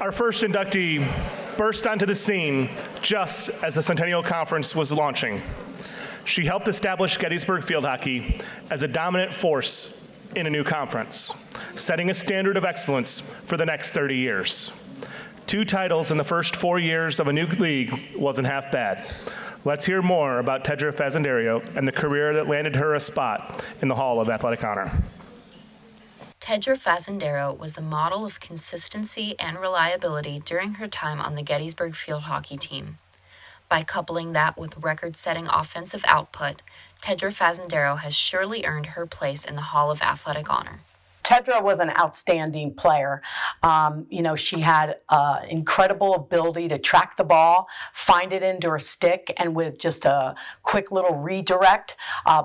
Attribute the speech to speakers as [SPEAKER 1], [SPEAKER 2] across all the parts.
[SPEAKER 1] Our first inductee burst onto the scene just as the Centennial Conference was launching. She helped establish Gettysburg field hockey as a dominant force in a new conference, setting a standard of excellence for the next 30 years. 2 titles in the first 4 years of a new league wasn't half bad. Let's hear more about Tedra Fazendario and the career that landed her a spot in the Hall of Athletic Honor.
[SPEAKER 2] Tedra Fazendario was a model of consistency and reliability during her time on the Gettysburg field hockey team. By coupling that with record-setting offensive output, Tedra Fazendario has surely earned her place in the Hall of Athletic Honor.
[SPEAKER 3] Tedra was an outstanding player. She had incredible ability to track the ball, find it into her stick, and with just a quick little redirect,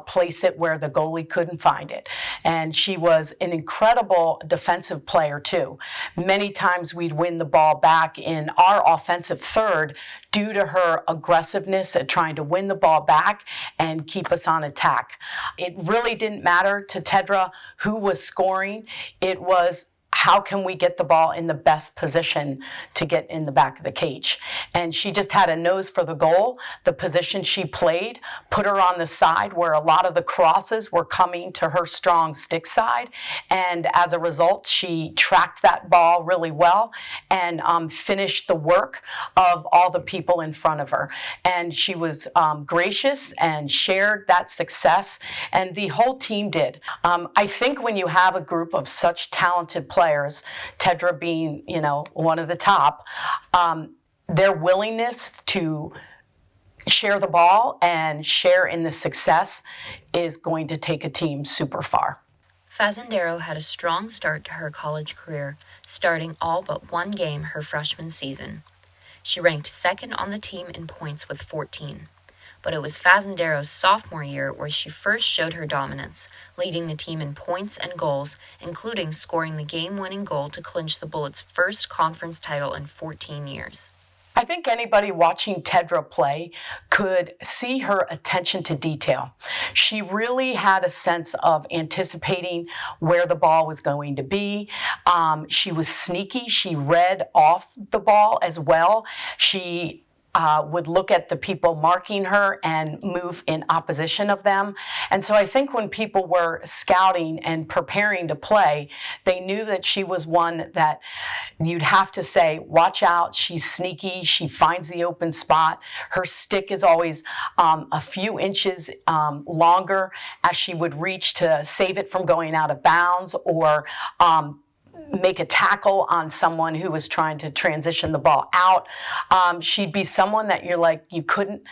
[SPEAKER 3] place it where the goalie couldn't find it. And she was an incredible defensive player, too. Many times we'd win the ball back in our offensive third due to her aggressiveness at trying to win the ball back and keep us on attack. It really didn't matter to Tedra who was scoring. It was, how can we get the ball in the best position to get in the back of the cage? And she just had a nose for the goal. The position she played put her on the side where a lot of the crosses were coming to her strong stick side. And as a result, she tracked that ball really well and finished the work of all the people in front of her. And she was gracious and shared that success, and the whole team did. I think when you have a group of such talented players, Tedra being, one of the top, their willingness to share the ball and share in the success is going to take a team super far.
[SPEAKER 2] Fazendario had a strong start to her college career, starting all but 1 game her freshman season. She ranked second on the team in points with 14. But it was Fazendario's sophomore year where she first showed her dominance, leading the team in points and goals, including scoring the game-winning goal to clinch the Bullets' first conference title in 14 years.
[SPEAKER 3] I think anybody watching Tedra play could see her attention to detail. She really had a sense of anticipating where the ball was going to be. She was sneaky. She read off the ball as well. She would look at the people marking her and move in opposition of them. And so I think when people were scouting and preparing to play, they knew that she was one that you'd have to say, watch out, she's sneaky, she finds the open spot. Her stick is always a few inches longer as she would reach to save it from going out of bounds or make a tackle on someone who was trying to transition the ball out. She'd be someone that you're like, you couldn't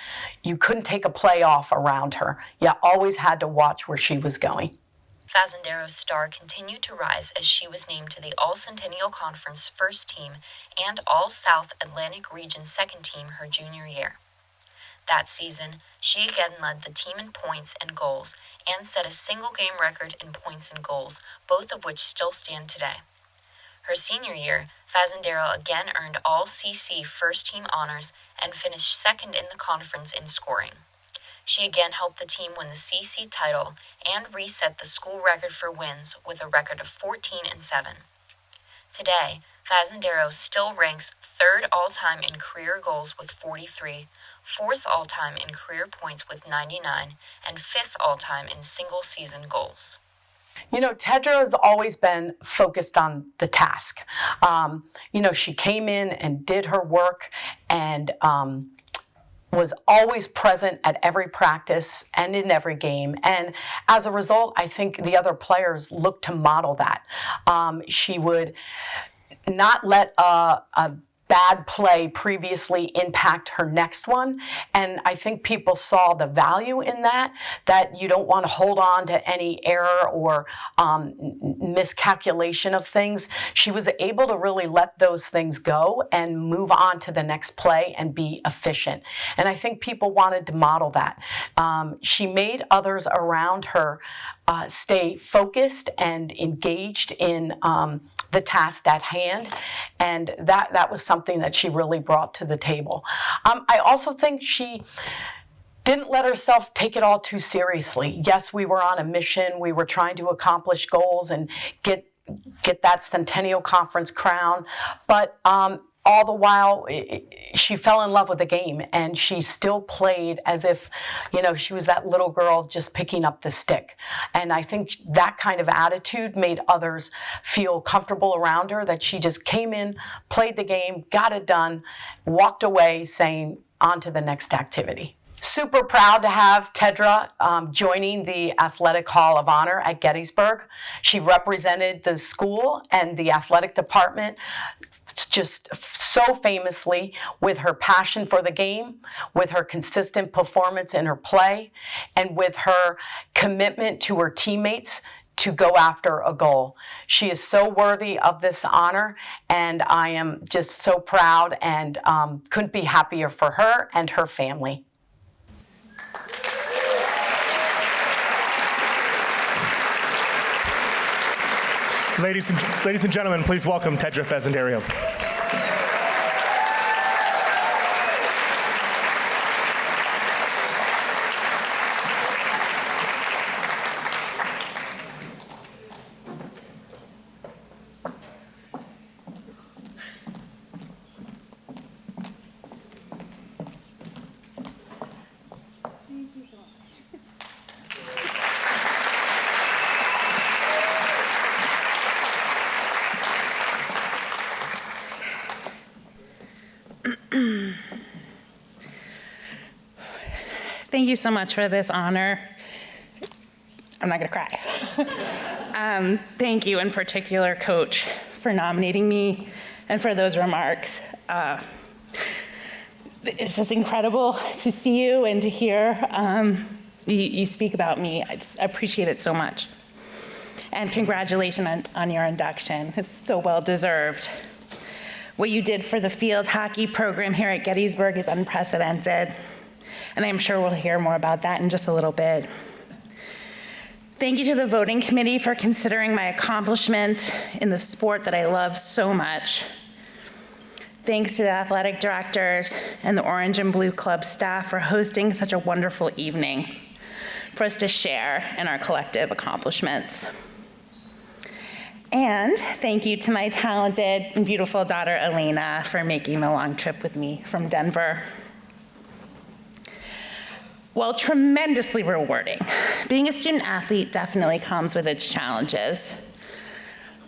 [SPEAKER 3] take a play off around her. You always had to watch where she was going.
[SPEAKER 2] Fazendario's star continued to rise as she was named to the All-Centennial Conference first team and All-South Atlantic Region second team her junior year. That season, she again led the team in points and goals and set a single-game record in points and goals, both of which still stand today. Her senior year, Fazendario again earned all CC first-team honors and finished second in the conference in scoring. She again helped the team win the CC title and reset the school record for wins with a record of 14-7. Today, Fazendario still ranks 3rd all-time in career goals with 43, 4th all-time in career points with 99, and 5th all-time in single-season goals.
[SPEAKER 3] Tedra has always been focused on the task. She came in and did her work and was always present at every practice and in every game. And as a result, I think the other players looked to model that. She would not let a bad play previously impact her next one. And I think people saw the value in that you don't want to hold on to any error or miscalculation of things. She was able to really let those things go and move on to the next play and be efficient. And I think people wanted to model that. She made others around her stay focused and engaged in the task at hand, and that was something that she really brought to the table. I also think she didn't let herself take it all too seriously. Yes, we were on a mission. We were trying to accomplish goals and get get that Centennial Conference crown, but all the while, she fell in love with the game, and she still played as if, she was that little girl just picking up the stick. And I think that kind of attitude made others feel comfortable around her, that she just came in, played the game, got it done, walked away saying, on to the next activity. Super proud to have Tedra joining the Athletic Hall of Honor at Gettysburg. She represented the school and the athletic department just so famously with her passion for the game, with her consistent performance in her play, and with her commitment to her teammates to go after a goal. She is so worthy of this honor, and I am just so proud and couldn't be happier for her and her family.
[SPEAKER 1] Ladies and gentlemen, please welcome Tedra Fazendario.
[SPEAKER 4] Thank you so much for this honor. I'm not gonna cry. Thank you in particular, Coach, for nominating me and for those remarks. It's just incredible to see you and to hear you speak about me. I just appreciate it so much. And congratulations on your induction. It's so well deserved. What you did for the field hockey program here at Gettysburg is unprecedented. And I'm sure we'll hear more about that in just a little bit. Thank you to the voting committee for considering my accomplishments in the sport that I love so much. Thanks to the athletic directors and the Orange and Blue Club staff for hosting such a wonderful evening for us to share in our collective accomplishments. And thank you to my talented and beautiful daughter, Elena, for making the long trip with me from Denver. While tremendously rewarding, being a student athlete definitely comes with its challenges.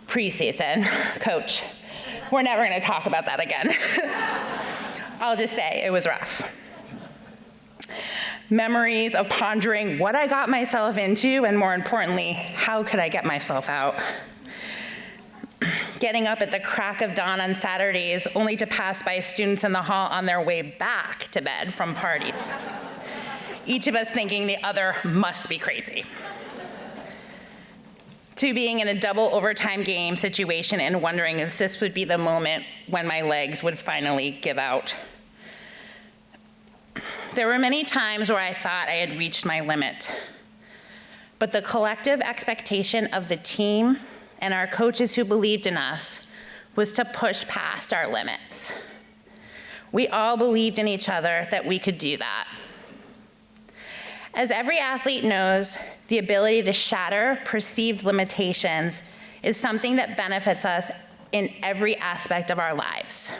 [SPEAKER 4] Preseason, Coach, we're never gonna talk about that again. I'll just say it was rough. Memories of pondering what I got myself into, and more importantly, how could I get myself out? Getting up at the crack of dawn on Saturdays only to pass by students in the hall on their way back to bed from parties. Each of us thinking the other must be crazy. To being in a double overtime game situation and wondering if this would be the moment when my legs would finally give out. There were many times where I thought I had reached my limit, but the collective expectation of the team and our coaches who believed in us was to push past our limits. We all believed in each other that we could do that. As every athlete knows, the ability to shatter perceived limitations is something that benefits us in every aspect of our lives.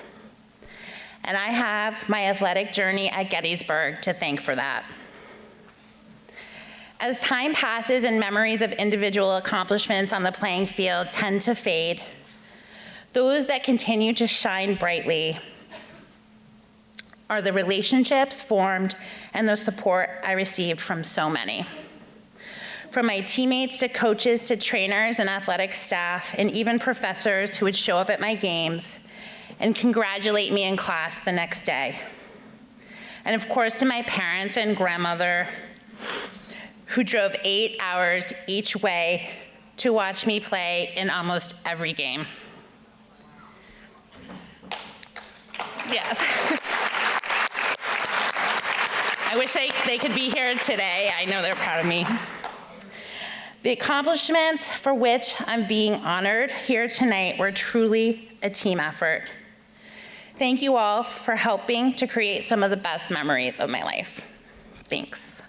[SPEAKER 4] And I have my athletic journey at Gettysburg to thank for that. As time passes and memories of individual accomplishments on the playing field tend to fade, those that continue to shine brightly are the relationships formed and the support I received from so many. From my teammates to coaches to trainers and athletic staff and even professors who would show up at my games and congratulate me in class the next day. And of course to my parents and grandmother who drove 8 hours each way to watch me play in almost every game. Yes. I wish they could be here today. I know they're proud of me. The accomplishments for which I'm being honored here tonight were truly a team effort. Thank you all for helping to create some of the best memories of my life. Thanks.